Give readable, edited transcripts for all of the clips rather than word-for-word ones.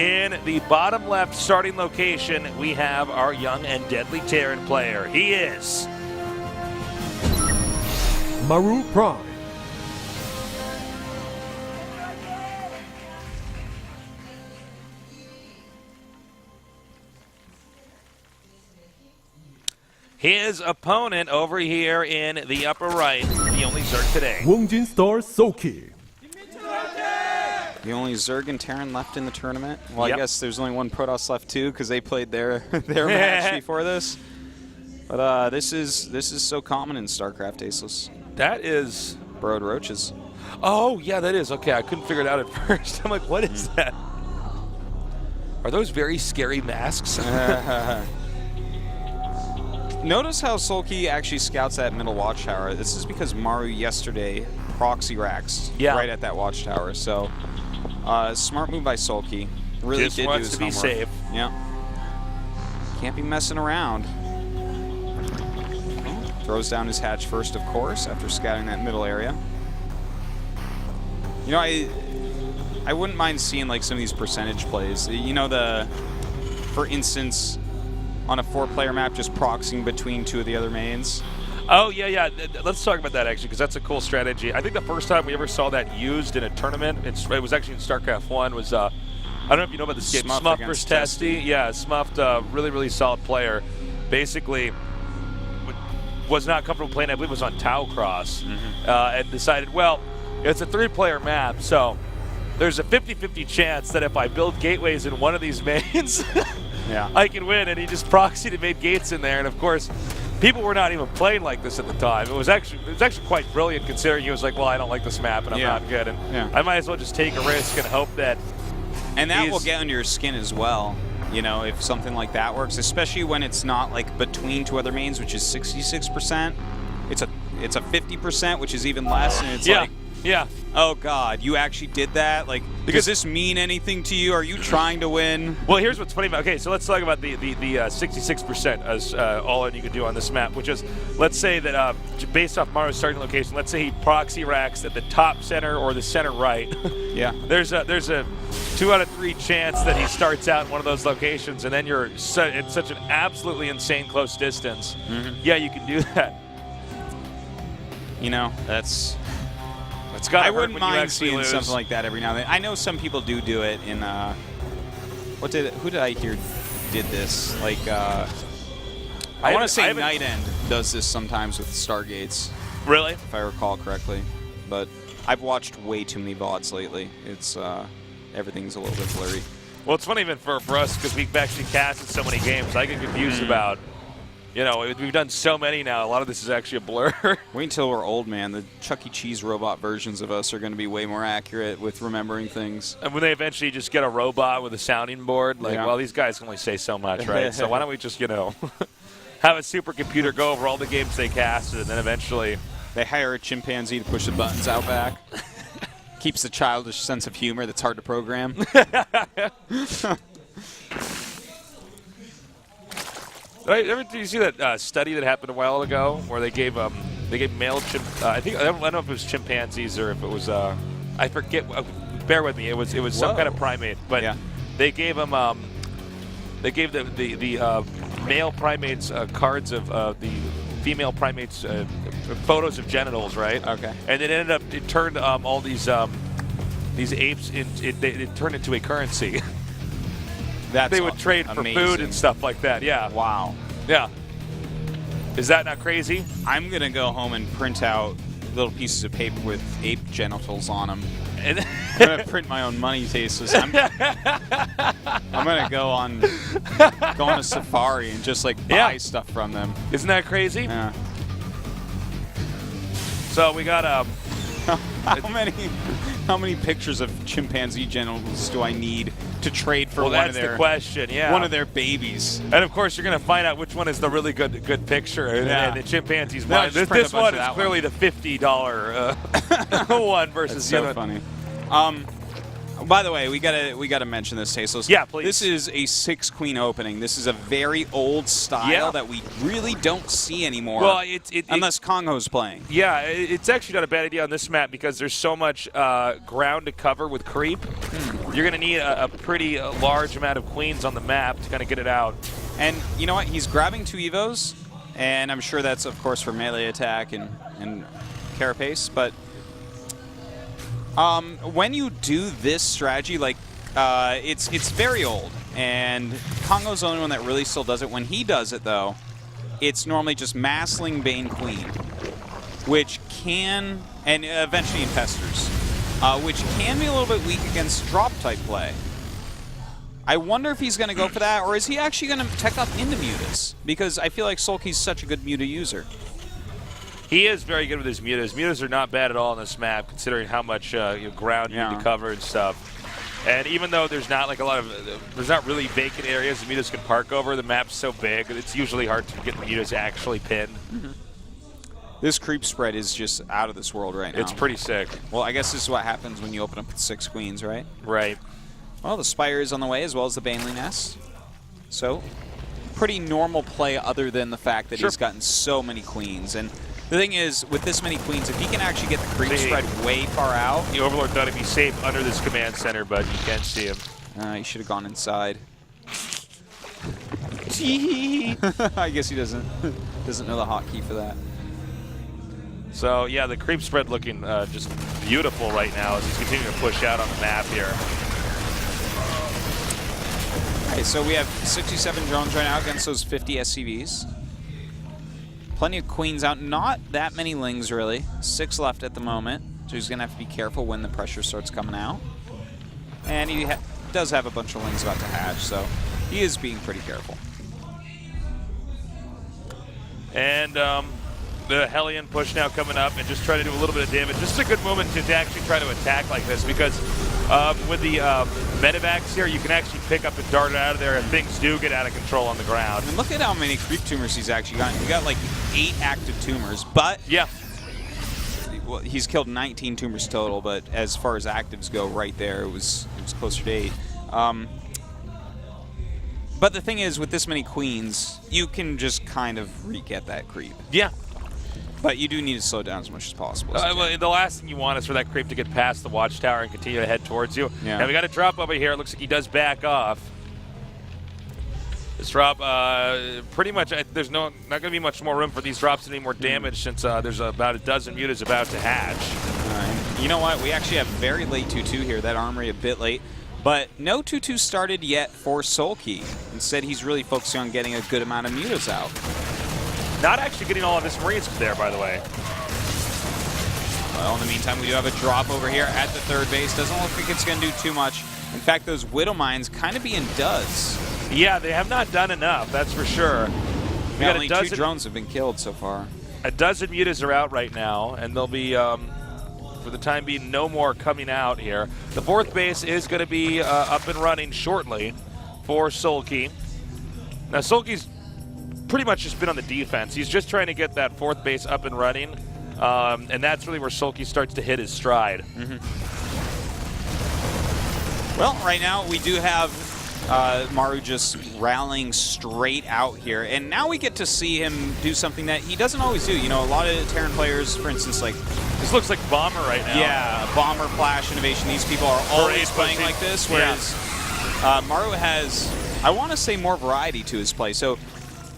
In the bottom left starting location, we have our young and deadly Terran player. He is Maru Prime. his opponent over here in the upper right, the only Zerg today. Wongjin Star Soulkey. The only Zerg and Terran left in the tournament. Well, Yep. I guess there's only one Protoss left too, because they played their their match before this. But this is so common in StarCraft Aceless. That is... Burrowed roaches. Oh, yeah, that is. Okay, I couldn't figure it out at first. I'm like, what is that? Are those very scary masks? Notice how Soulkey actually scouts that middle watchtower. This is because Maru yesterday proxy racks right at that watchtower. So, smart move by Soulkey. Really Just did do wants his to be homework. safe. Yeah. Can't be messing around. Throws down his hatch first, of course, after scouting that middle area. You know, I wouldn't mind seeing like some of these percentage plays. You know, for instance, on a 4-player map, just proxying between 2 of the other mains. Oh, yeah. Let's talk about that, actually, because that's a cool strategy. I think the first time we ever saw that used in a tournament, it was actually in StarCraft 1, was, I don't know if you know about this game, Smuff versus Testy. Yeah, Smuffed, really solid player. Basically, was not comfortable playing, I believe it was on Tau Cross, and decided, well, it's a 3-player map, so there's a 50-50 chance that if I build gateways in one of these mains, I can win. And he just proxied and made gates in there. And of course, people were not even playing like this at the time. It was actually quite brilliant, considering he was like, well, I don't like this map and I'm not good, and I might as well just take a risk and hope that. And that will get under your skin as well. You know, if something like that works, especially when it's not like between 2 other mains, which is 66%. It's a 50%, which is even less, and it's like, oh God, you actually did that? Like, does this mean anything to you? Are you trying to win? Well, here's what's funny about. Okay, so let's talk about the 66% as all in you could do on this map, which is, let's say that based off Maru's starting location, let's say he proxy racks at the top center or the center right. There's a 2 out of 3 chance that he starts out in one of those locations, and then you're in such an absolutely insane close distance. Yeah, you can do that. You know, that's. I wouldn't mind seeing something like that every now and then. I know some people do it in. Who did I hear did this? Like, I want to say Night End does this sometimes with Stargates. Really? If I recall correctly, but I've watched way too many VODs lately. It's everything's a little bit blurry. Well, it's funny even for us because we've actually casted so many games. I get confused about. You know, we've done so many now. A lot of this is actually a blur. Wait until we're old, man. The Chuck E. Cheese robot versions of us are going to be way more accurate with remembering things. And when they eventually just get a robot with a sounding board, like, well, these guys can only say so much, right? So why don't we just, you know, have a supercomputer go over all the games they casted, and then eventually they hire a chimpanzee to push the buttons out back. Keeps the childish sense of humor that's hard to program. Did you see that study that happened a while ago where they gave male I don't know if it was chimpanzees or if it was I forget. Bear with me. It was some kind of primate, but they gave them the male primates cards of the female primates photos of genitals, right? Okay. And it turned all these apes it turned into a currency. They would trade for food and stuff like that. Yeah. Wow. Yeah. Is that not crazy? I'm going to go home and print out little pieces of paper with ape genitals on them. I'm going to print my own money tastes. I'm going to go on a safari and just like buy stuff from them. Isn't that crazy? Yeah. So we got how many pictures of chimpanzee genitals do I need to trade for one of their? That's the question. Yeah. One of their babies. And of course, you're going to find out which one is the really good picture. And the chimpanzee's mine. This one is clearly the $50 one versus That's so funny. By the way, we gotta mention this, Tasteless. Yeah, please. This is a 6-queen opening. This is a very old style that we really don't see anymore. Well, unless Kongo's playing. Yeah, it's actually not a bad idea on this map because there's so much ground to cover with creep. You're going to need a pretty large amount of queens on the map to kind of get it out. And you know what? He's grabbing 2 Evos, and I'm sure that's, of course, for melee attack and carapace, but when you do this strategy, like, it's very old, and Kongo's the only one that really still does it. When he does it, though, it's normally just Massling, Bane, Queen, which can, and eventually Infestors, which can be a little bit weak against drop-type play. I wonder if he's going to go for that, or is he actually going to tech up into Mutas? Because I feel like Soulkey's such a good Muta user. He is very good with his mutas. Mutas are not bad at all on this map, considering how much ground you need to cover and stuff. And even though there's not like a lot of, there's not really vacant areas the mutas can park over, the map's so big, it's usually hard to get the mutas actually pinned. This creep spread is just out of this world right now. It's pretty sick. Well, I guess this is what happens when you open up with 6 queens, right? Right. Well, the Spire is on the way, as well as the Baneley Nest. So, pretty normal play other than the fact that he's gotten so many queens. And the thing is, with this many queens, if he can actually get the creep spread way far out... The Overlord thought he'd be safe under this command center, but you can't see him. He should have gone inside. I guess he doesn't know the hotkey for that. So, yeah, the creep spread looking just beautiful right now as he's continuing to push out on the map here. All right, so we have 67 drones right now against those 50 SCVs. Plenty of queens out, not that many lings really. 6 left at the moment, so he's gonna have to be careful when the pressure starts coming out. And he does have a bunch of lings about to hatch, so he is being pretty careful. And the Hellion push now coming up and just try to do a little bit of damage. This is a good moment to actually try to attack like this because with the medevacs here, you can actually pick up and dart out of there and things do get out of control on the ground. And look at how many creep tumors he's actually gotten. He got like 8 active tumors, but well, he's killed 19 tumors total, but as far as actives go right there, it was closer to 8. But the thing is, with this many queens, you can just kind of re-get that creep. Yeah. But you do need to slow down as much as possible. Well, the last thing you want is for that creep to get past the watchtower and continue to head towards you. Yeah. Now we got a drop over here. It looks like he does back off. This drop, pretty much, there's not going to be much more room for these drops to do any more damage since there's about a dozen mutas about to hatch. You know what? We actually have very late 2-2 here. That armory a bit late. But no 2-2 started yet for Soulkey. Instead, he's really focusing on getting a good amount of mutas out. Not actually getting all of his Marines there, by the way. Well, in the meantime, we do have a drop over here at the 3rd base. Doesn't look like it's going to do too much. In fact, those Widow Mines kind of being duds. Yeah, they have not done enough, that's for sure. Yeah, only 2 drones have been killed so far. A dozen mutas are out right now, and there'll be, for the time being, no more coming out here. The 4th base is going to be up and running shortly for Soulkey. Now, Soulkey's pretty much just been on the defense. He's just trying to get that 4th base up and running, and that's really where Soulkey starts to hit his stride. Well, right now we do have Maru just rallying straight out here, and now we get to see him do something that he doesn't always do. You know, a lot of Terran players, for instance, like... This looks like Bomber right now. Yeah, Bomber, Flash, Innovation, these people are always playing like this, whereas Maru has, I want to say, more variety to his play. So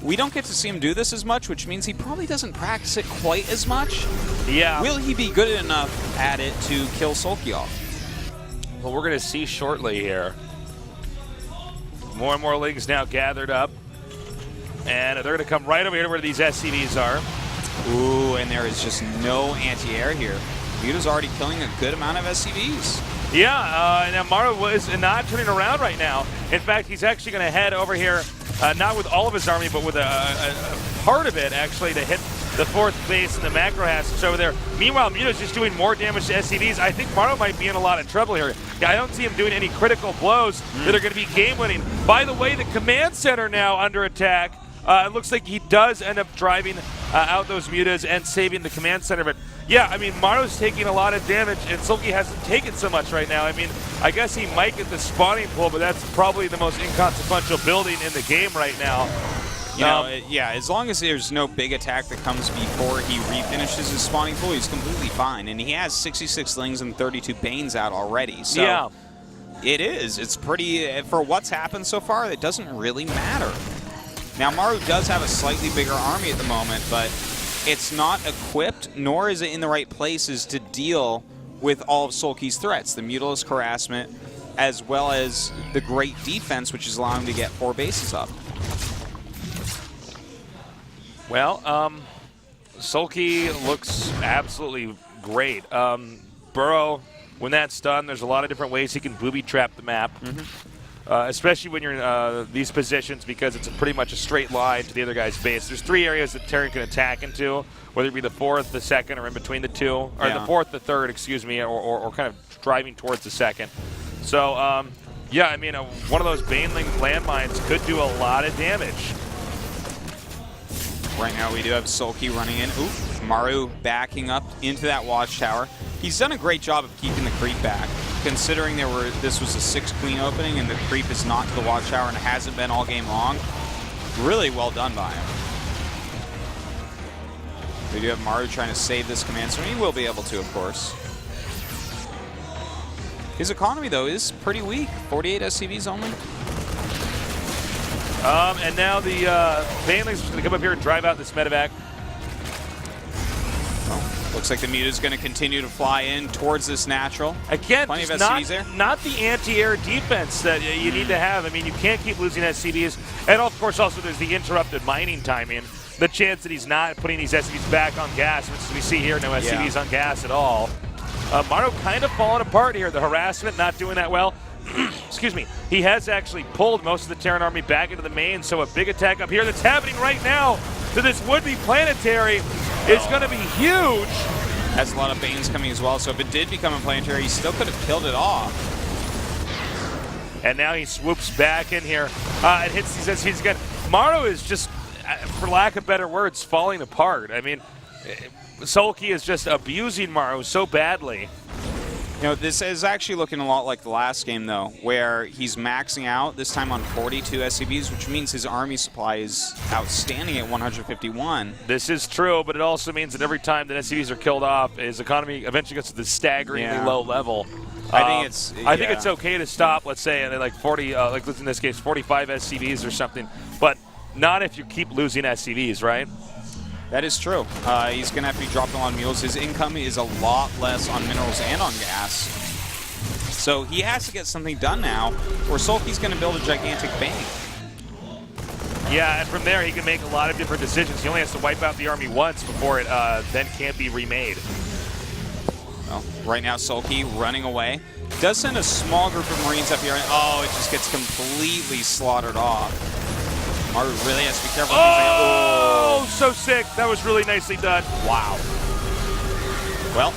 we don't get to see him do this as much, which means he probably doesn't practice it quite as much. Yeah. Will he be good enough at it to kill Soulkey off? Well, we're going to see shortly here. More and more lings now gathered up. And they're going to come right over here where these SCVs are. Ooh, and there is just no anti-air here. Muta's already killing a good amount of SCVs. Yeah, and Maru is not turning around right now. In fact, he's actually going to head over here, not with all of his army, but with a part of it, actually, to hit the 4th base and the macro assets over there. Meanwhile, Muta's just doing more damage to SCVs. I think Maru might be in a lot of trouble here. I don't see him doing any critical blows that are going to be game-winning. By the way, the command center now under attack. It looks like he does end up driving out those mutas and saving the command center. But yeah, I mean, Maru's taking a lot of damage, and Soulkey hasn't taken so much right now. I mean, I guess he might get the spawning pool, but that's probably the most inconsequential building in the game right now. You know, yeah, as long as there's no big attack that comes before he refinishes his spawning pool, he's completely fine. And he has 66 Lings and 32 Banes out already. So yeah. It's pretty, for what's happened so far, it doesn't really matter. Now, Maru does have a slightly bigger army at the moment, but it's not equipped, nor is it in the right places to deal with all of Soulkey's threats. The Mutalisk harassment, as well as the great defense, which is allowing him to get 4 bases up. Well, Soulkey looks absolutely great. Burrow, when that's done, there's a lot of different ways he can booby-trap the map, especially when you're in these positions, because it's pretty much a straight line to the other guy's base. There's 3 areas that Terran can attack into, whether it be the 4th, the 2nd, or in between the 2, or the 4th, the 3rd, excuse me, or kind of driving towards the 2nd. So, yeah, I mean, one of those Baneling landmines could do a lot of damage. Right now we do have Soulkey running in. Ooh, Maru backing up into that watchtower. He's done a great job of keeping the creep back, considering this was a 6-queen opening and the creep is not to the watchtower and hasn't been all game long. Really well done by him. We do have Maru trying to save this command center. He will be able to, of course. His economy, though, is pretty weak. 48 SCVs only. And now the Banelings are going to come up here and drive out this medevac. Oh, looks like the Muta's going to continue to fly in towards this natural. Again, plenty of SCVs there. Not the anti-air defense that you need to have. I mean, you can't keep losing SCVs. And, of course, also there's the interrupted mining timing. The chance that he's not putting these SCVs back on gas, which as we see here, no SCVs on gas at all. Maru kind of falling apart here. The harassment not doing that well. Excuse me. He has actually pulled most of the Terran army back into the main, so a big attack up here that's happening right now to this would-be planetary is going to be huge. Has a lot of Banes coming as well, so if it did become a planetary, he still could have killed it off. And now he swoops back in here and hits these SCVs again. Maru is just, for lack of better words, falling apart. I mean, Soulkey is just abusing Maru so badly. You know, this is actually looking a lot like the last game, though, where he's maxing out, this time on 42 SCVs, which means his army supply is outstanding at 151. This is true, but it also means that every time that SCVs are killed off, his economy eventually gets to this staggeringly low level. I think it's okay to stop, let's say, at like 40, like in this case, 45 SCVs or something, but not if you keep losing SCVs, right? That is true. He's going to have to be dropping on mules. His income is a lot less on minerals and on gas. So he has to get something done now, or Soulkey's going to build a gigantic bank. Yeah, and from there he can make a lot of different decisions. He only has to wipe out the army once before it then can't be remade. Well, right now Soulkey running away. Does send a small group of Marines up here, and oh, it just gets completely slaughtered off. Maru really has to be careful. Oh, so sick. That was really nicely done. Wow. Well,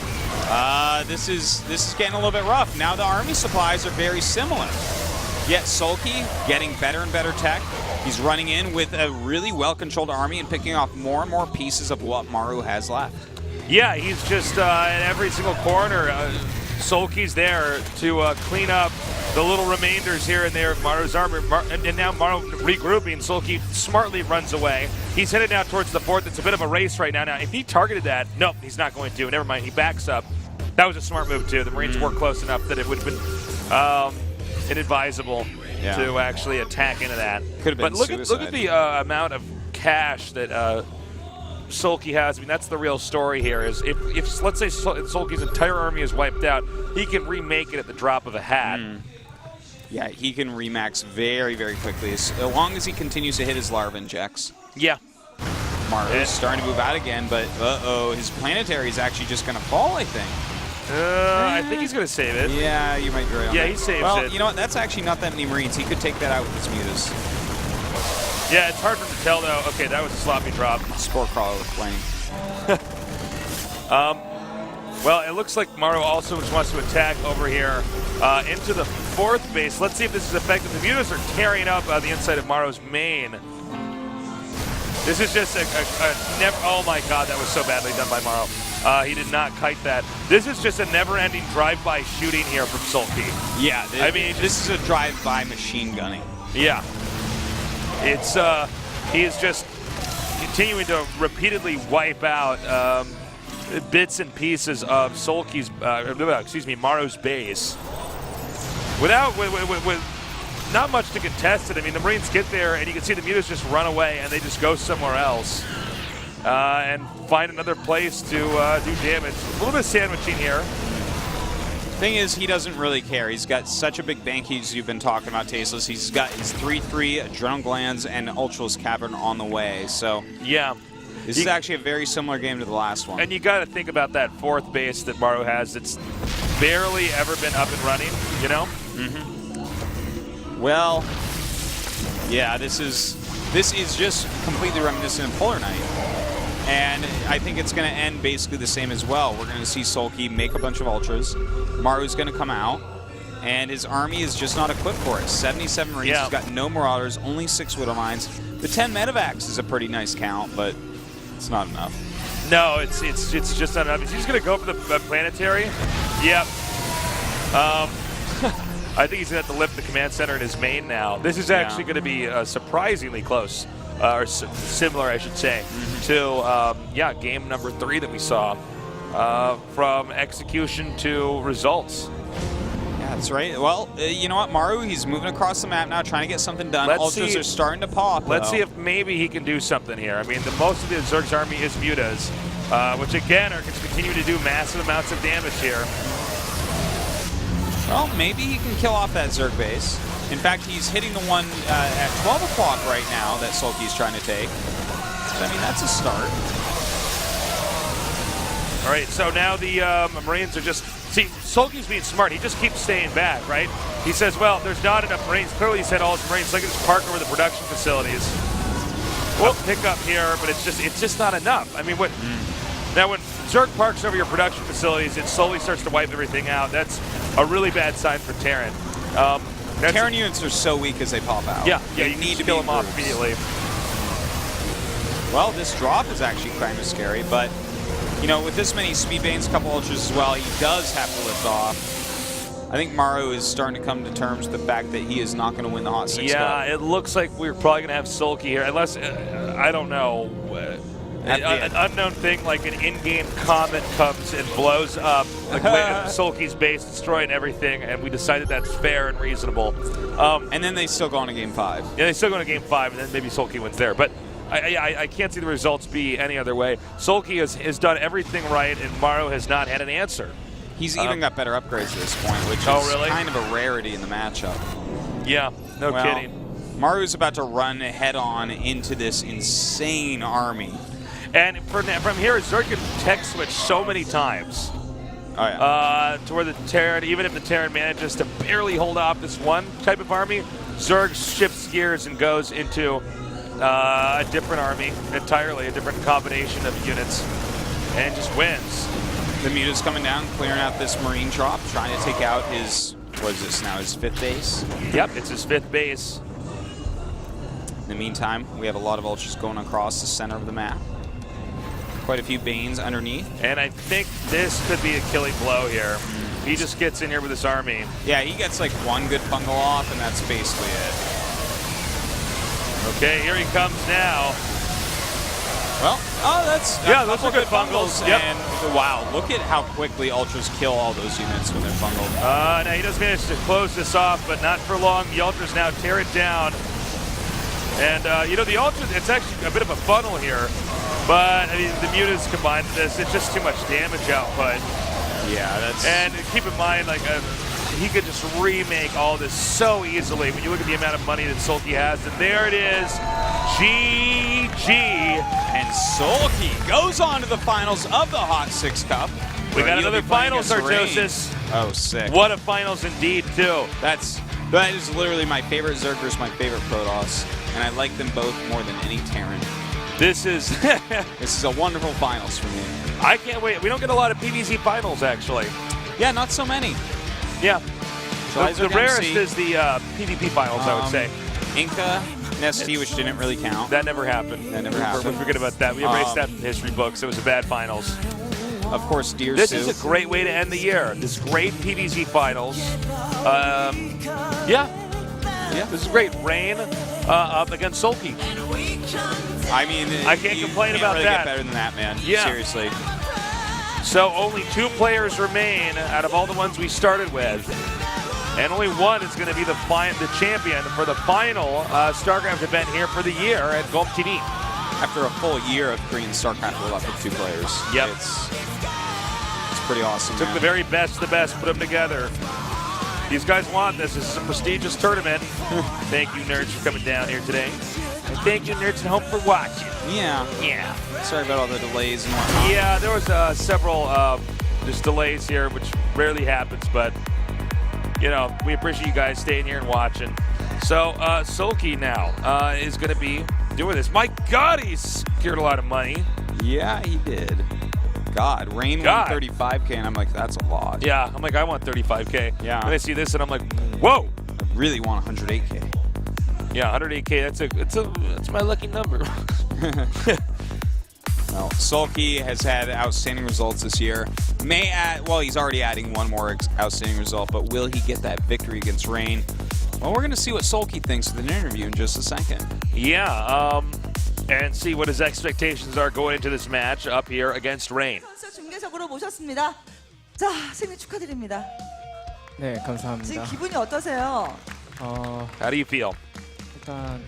this is getting a little bit rough. Now the army supplies are very similar. Yet Soulkey getting better and better tech. He's running in with a really well-controlled army and picking off more and more pieces of what Maru has left. Yeah, he's just in every single corner. Soulkey's there to clean up the little remainders here and there of Maru's armor. And now Maru regrouping. Soulkey smartly runs away. He's headed now towards the 4th. It's a bit of a race right now. Now, if he targeted that, nope, he's not going to. Never mind, he backs up. That was a smart move, too. The Marines were close enough that it would have been inadvisable to actually attack into that. Could have been look at the amount of cash that Soulkey has. I mean, that's the real story here. Is if let's say Soulkey's entire army is wiped out, he can remake it at the drop of a hat. Yeah, he can remax very, very quickly as long as he continues to hit his larva injects. Yeah. Maru's starting to move out again, but his planetary is actually just going to fall, I think. I think he's going to save it. Yeah, you might be right on that. He saves it. Well, you know what? That's actually not that many Marines. He could take that out with his mutas. Yeah, it's hard for him to tell, though. Okay, that was a sloppy drop. Spore Crawler playing. Well, it looks like Maru also just wants to attack over here into the 4th base. Let's see if this is effective. The mutas are tearing up the inside of Maru's main. This is just a never. Oh my God, that was so badly done by Morrow. He did not kite that. This is just a never-ending drive-by shooting here from Soulkey. Yeah, I mean, this is a drive-by machine gunning. Yeah, it's he is just continuing to repeatedly wipe out bits and pieces of Soulkey's, Morrow's base without with not much to contest it. I mean, the Marines get there, and you can see the mutas just run away, and they just go somewhere else and find another place to do damage. A little bit of sandwiching here. Thing is, he doesn't really care. He's got such a big bank, you've been talking about, Tasteless. He's got his 3-3, Adrenal Glands, and Ultraless Cavern on the way. So yeah, this is actually a very similar game to the last one. And you got to think about that fourth base that Morrow has. It's barely ever been up and running, you know? Mm-hmm. Well, yeah, this is just completely reminiscent of Polar Knight. And I think it's going to end basically the same as well. We're going to see Soulkey make a bunch of Ultras. Maru's going to come out, and his army is just not equipped for it. 77 Marines, yeah. He's got no Marauders, only 6 Widow Mines. The 10 Medivacs is a pretty nice count, but it's not enough. No, it's just not enough. He's just going to go for the planetary. Yep. I think he's going to have to lift the command center in his main now. This is actually going to be surprisingly close, or similar, I should say, to game number 3 that we saw, from execution to results. Yeah, that's right. Well, you know what, Maru, he's moving across the map now, trying to get something done. Ultras are starting to pop. Let's see if maybe he can do something here. I mean, most of the Zerg's army is mutas, which again are going to continue to do massive amounts of damage here. Well, maybe he can kill off that Zerg base. In fact, he's hitting the one at 12 o'clock right now that Soulkey's trying to take. So, I mean, that's a start. All right, so now the Marines are just... See, Soulkey's being smart. He just keeps staying back, right? He says, well, there's not enough Marines. Clearly, he said all his Marines, look at this park over the production facilities. We'll pick up here, but it's just not enough. I mean, now when Zerg parks over your production facilities, it slowly starts to wipe everything out. That's a really bad sign for Terran. Terran units are so weak as they pop out. Yeah, you need to kill them off immediately. Well, this drop is actually kind of scary, but you know, with this many speed banes, a couple ultras as well, he does have to lift off. I think Maru is starting to come to terms with the fact that he is not going to win the HOT6 Cup. Yeah, it looks like we're probably going to have Soulkey here, unless, I don't know, an unknown thing like an in-game comet comes and blows up like Soulkey's base, destroying everything, and we decided that's fair and reasonable. And then they still go on to Game 5. Yeah, they still go to Game 5, and then maybe Soulkey wins there. But I can't see the results be any other way. Soulkey has done everything right, and Morrow has not had an answer. He's even got better upgrades at this point, which is kind of a rarity in the matchup. Yeah, no kidding. Maru's about to run head-on into this insane army. And from here, Zerg can tech switch so many times. Oh, yeah. To where the Terran, even if the Terran manages to barely hold off this one type of army, Zerg shifts gears and goes into a different army entirely, a different combination of units, and just wins. The muta's coming down, clearing out this Marine drop, trying to take out his, what is this now, his 5th base? Yep, it's his 5th base. In the meantime, we have a lot of ultras going across the center of the map. Quite a few Banes underneath. And I think this could be a killing blow here. He just gets in here with his army. Yeah, he gets like one good fungal off, and that's basically it. Okay, here he comes now. Well, that's those are good fungals. Yep. And wow, look at how quickly ultras kill all those units when they're fungled. Now he does manage to close this off, but not for long. The ultras now tear it down. And, you know, the ultras, it's actually a bit of a funnel here. But, I mean, the mutas combined with this, it's just too much damage output. Yeah, that's... And keep in mind, like, he could just remake all this so easily when you look at the amount of money that Soulkey has. And there it is, GG. And Soulkey goes on to the finals of the HOT6 Cup. We got another finals, Artosis. Oh, sick. What a finals indeed, too. That is literally my favorite Zerg versus my favorite Protoss. And I like them both more than any Terran. This is this is a wonderful finals for me. I can't wait. We don't get a lot of PvZ finals, actually. Yeah, not so many. Yeah. The rarest is the PvP finals, I would say. Inca, ST, which didn't really count. That never happened. That never happened. We forget about that. We erased that from the history books. It was a bad finals. Of course, Deer This Soup. is a great way to end the year. This great PVZ finals. Yeah, this is great. Rain up against Soulkey. I mean, I can't complain can't about really that. Get better than that, man. Yeah. Seriously. So only 2 players remain out of all the ones we started with. And only one is going to be the champion for the final StarCraft event here for the year at Gulp TV. After a full year of Korean StarCraft, we're left with 2 players. Yep. It's pretty awesome. Took the very best of the best, put them together. These guys want this. This is a prestigious tournament. Thank you, nerds, for coming down here today. And thank you, nerds at home, for watching. Yeah. Sorry about all the delays and whatnot. Yeah, there was several just delays here, which rarely happens, but you know, we appreciate you guys staying here and watching. So Soulkey now is going to be doing this. My God, he's secured a lot of money. Yeah, he did. God, Rain won 35K, and I'm like, that's a lot. Yeah, I'm like, I want 35K. Yeah. And I see this, and I'm like, whoa. I really want 108K. Yeah, 108K. That's my lucky number. Well, Soulkey has had outstanding results this year. May add, well, he's already adding one more outstanding result, but will he get that victory against Rain? Well, we're going to see what Soulkey thinks of the interview in just a second. Yeah, and see what his expectations are going into this match up here against Rain. 선수 중계석으로 모셨습니다. 자, 승리 축하드립니다. 네, 지금 감사합니다. 기분이 어떠세요? How do you feel? 일단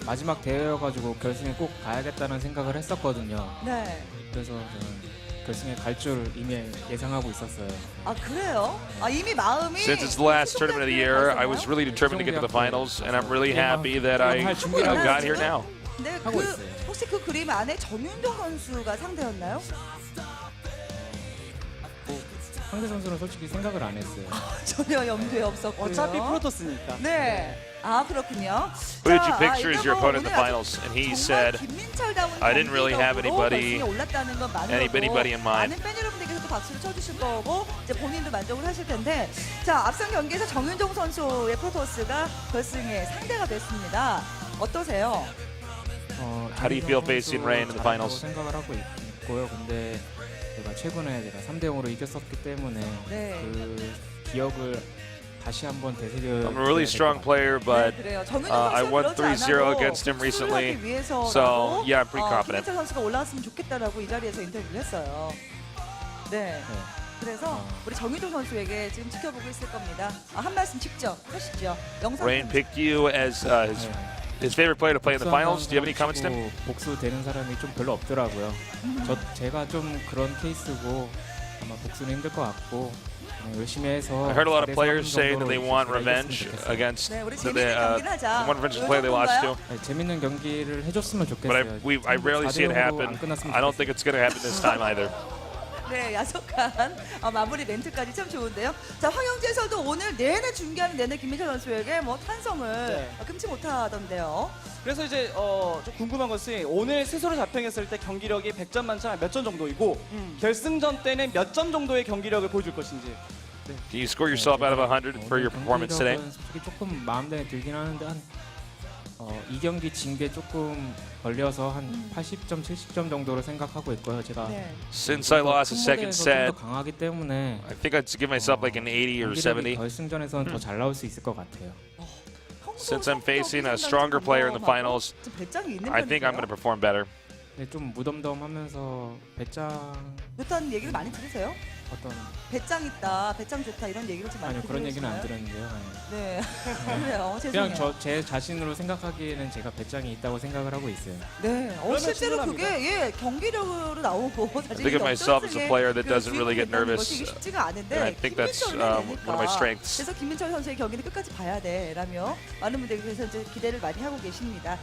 마지막 대회여가지고 결승에 꼭 가야겠다는 생각을 했었거든요. 네. 그래서 저는 결승에 갈 줄 이미 예상하고 있었어요. 아, 그래요? 아, 이미 마음이 Since it's the last tournament of the year, I was really determined to get to the finals, and I'm really happy that I got here now. 근데 하고 있어요. 혹시 그 그림 안에 정윤종 선수가 상대였나요? 상대 선수는 솔직히 생각을 안 했어요. 전혀 염두에 없었고요. 어차피 프로토스니까. 네. 아, 그렇군요. Who did you picture as your opponent in the finals? And he said, I didn't really have anybody in mind. 많은 팬 여러분들께서도 박수를 쳐주실 거고 이제 본인도 만족을 하실 텐데, 자, 앞선 경기에서 정윤종 선수의 프로토스가 결승에 상대가 됐습니다. 어떠세요? How do you feel facing Rain in the finals? 생각을 하고 있고요. 근데 제가 최근에 제가 3대0으로 이겼었기 때문에 네. 그 기억을 다시 한번 되새겨. I'm a really strong player, but 네, 그래요. 정윤종 I 선수는 won 그렇지 3-0 않아도 against him recently. 수술하기 위해서라도, So, yeah, I'm pretty confident. 김민철 선수가 올라왔으면 좋겠다라고 이 자리에서 인터뷰를 했어요. 네. 그래서 우리 정윤종 선수에게 지금 지켜보고 있을 겁니다. 한 말씀 직접 하시죠. 영상. Rain picked you as his favorite player to play in the finals. Do you have any comments, Tim? 복수되는 사람이 좀 별로 없더라고요. 제가 좀 그런 케이스고 아마 복수는 힘들 것 같고 열심히 해서. I heard a lot of players saying that they want revenge against 네, 우리 the 재밌는 경기를 하자. want revenge player they lost to. 재밌는 경기를 해줬으면 But 좋겠어요. I rarely see it happen. I don't think it's going to happen this time either. 네, 야속한 마무리 멘트까지 참 좋은데요. 자, 황영재 해설도 오늘 내내 중계하는 내내 김민철 선수에게 뭐 탄성을 금치 못하던데요. 그래서 이제 좀 궁금한 것이 오늘 스스로 자평했을 때 경기력이 100점 만점에 몇 점 정도이고 결승전 때는 몇 점 정도의 경기력을 보여줄 것인지. Can you score yourself out of 100 for your performance today? 솔직히 조금 마음에 들긴 하는데 이 경기 진 게 조금 걸려서 한 80점, 70점 정도로 생각하고 있고요. 제가 네. Since I lost the second set, 좀더 강하기 때문에 I think I'd give myself like an 80 or 70. 결승전에서는 더 잘 나올 수 있을 것 같아요. Since I'm facing a stronger player in the finals, I think I'm going to perform better. 네, 좀 무덤덤하면서 배짱 좋다는 얘기를 많이 들으세요? 어떤 배짱 있다, 배짱 좋다 이런 얘기를 좀 많이 아니요 그런 얘기는 안 들으시나요? 들었는데요. 네, 그래요. 죄송해요. 그냥 제 자신으로 생각하기에는 제가 배짱이 있다고 생각을 하고 있어요. 네, 실제로 충분합니다. 그게 경기력으로 나오고 I think of myself as a player that doesn't really get nervous. 쉽지가 않은데 And I think that's one of my strengths. 그래서 김민철 선수의 경기는 끝까지 봐야 돼라며 많은 분들이 그래서 이제 기대를 많이 하고 계십니다.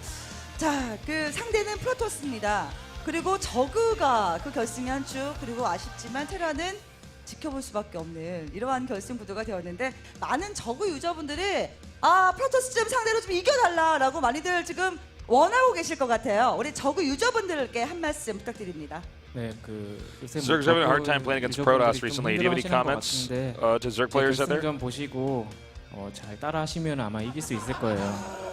자, 그 상대는 프로토스입니다. 그리고 저그가 그 결승의 한 축, 그리고 아쉽지만 테라는 지켜볼 수밖에 없는 이러한 결승 구도가 되었는데 많은 저그 유저분들이 프로토스 좀 상대로 좀 이겨달라라고 많이들 지금 원하고 계실 것 같아요. 우리 저그 유저분들께 한 말씀 부탁드립니다. 네, 그 요새 Zerg's having a hard time playing against Protoss recently. Do you have any comments to Zerg players out there? 결승전 보시고 잘 따라하시면 아마 이길 수 있을 거예요.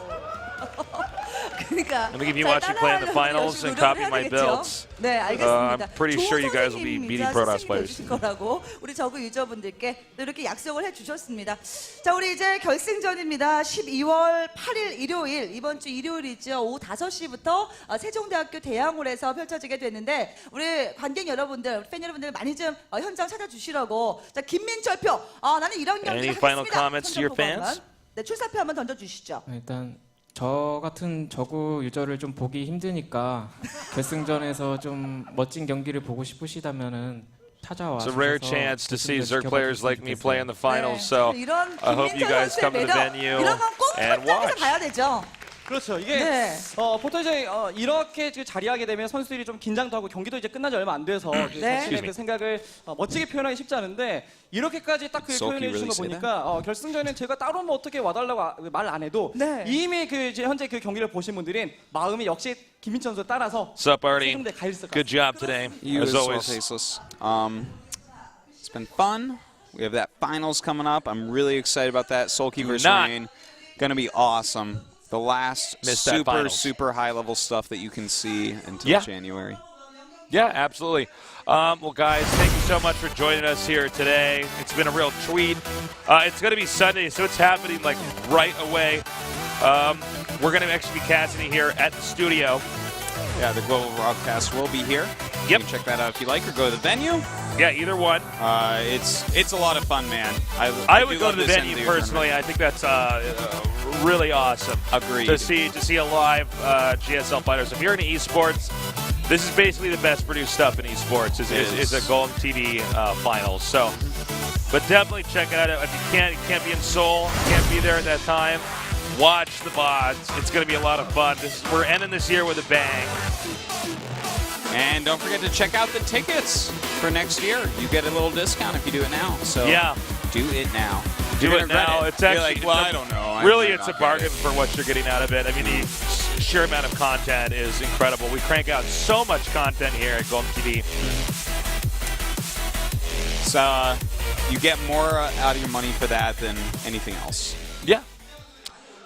그러니까 Let me give you 잘 watch you play in the 따라하려면 finals 열심히 and 노력을 copy 해야 my 되겠죠? builds. 네, 알겠습니다. I'm pretty sure you guys will be beating Protoss players. 주실 거라고 우리 저그 유저분들께 또 이렇게 약속을 해주셨습니다. 자, 우리 이제 결승전입니다. 12월 8일 일요일, 이번 주 일요일이죠. 오후 5시부터 세종대학교 대양홀에서 펼쳐지게 됐는데 우리 관객 여러분들, 우리 팬 여러분들 많이 좀 현장 찾아주시라고. 자, 김민철표. 나는 이런 경기를 Any final 하겠습니다. comments to your fans? 네, 출사표 한번 던져주시죠. 일단 저 같은 저구 유저를 좀 보기 힘드니까 결승전에서 좀 멋진 경기를 보고 싶으시다면은 찾아와 It's a rare 주셔서 chance to see 결승전 Zerg players like me play in the finals, so 이런 I hope you guys come to the venue 이런 건꼭 and 현장에서 watch. 봐야 되죠. 그렇죠. 이게 네. 보통 이제 이렇게 자리하게 되면 선수들이 좀 긴장도 하고 경기도 이제 끝나지 얼마 안 돼서 자신의 그 생각을 멋지게 표현하기 쉽지 않은데 이렇게까지 딱 그 Soulkey 표현해 주신 거 really 보니까 결승전엔 제가 따로 뭐 어떻게 와달라고 말 안 해도 네. 이미 그 이제 현재 그 경기를 보신 분들은 마음이 역시 김민철 선수 따라서 What's up, Artie? 세종대 가 있을 것 Good 같습니다. job today, You as as well, always. Tasteless. It's been fun. We have that finals coming up. I'm really excited about that. Soulkey versus not Rain. Gonna be awesome. The last Missed that finals. super high level stuff that you can see until Yeah. January. Yeah, absolutely. Well, guys, thank you so much for joining us here today. It's been a real treat. It's going to be Sunday, so it's happening like right away. We're going to actually be casting it here at the studio. Yeah, the global broadcast will be here. Yep. You can check that out if you like, or go to the venue. Yeah, either one. It's a lot of fun, man. I do would go love to the this venue end of the personally. I think that's really awesome. Agreed. To see a live GSL fighters. If you're into esports, this is basically the best produced stuff in esports. Is a Golden TV finals. So, but definitely check it out. If you can't be in Seoul, can't be there at that time, watch the VODs. It's going to be a lot of fun. We're ending this year with a bang. And don't forget to check out the tickets for next year. You get a little discount if you do it now. So Yeah. do it now. Do You're it gonna regret now. it. It's You're actually like, well, I don't know. Really, I might it's a not get bargain it. for what you're getting out of it. I mean, the sheer amount of content is incredible. We crank out so much content here at Golden TV. So you get more out of your money for that than anything else. Yeah.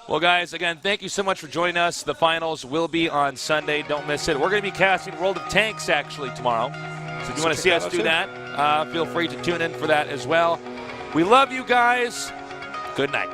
Well, guys, again, thank you so much for joining us. The finals will be on Sunday. Don't miss it. We're going to be casting World of Tanks, actually, tomorrow. So if you want to see us do that, feel free to tune in for that as well. We love you guys. Good night.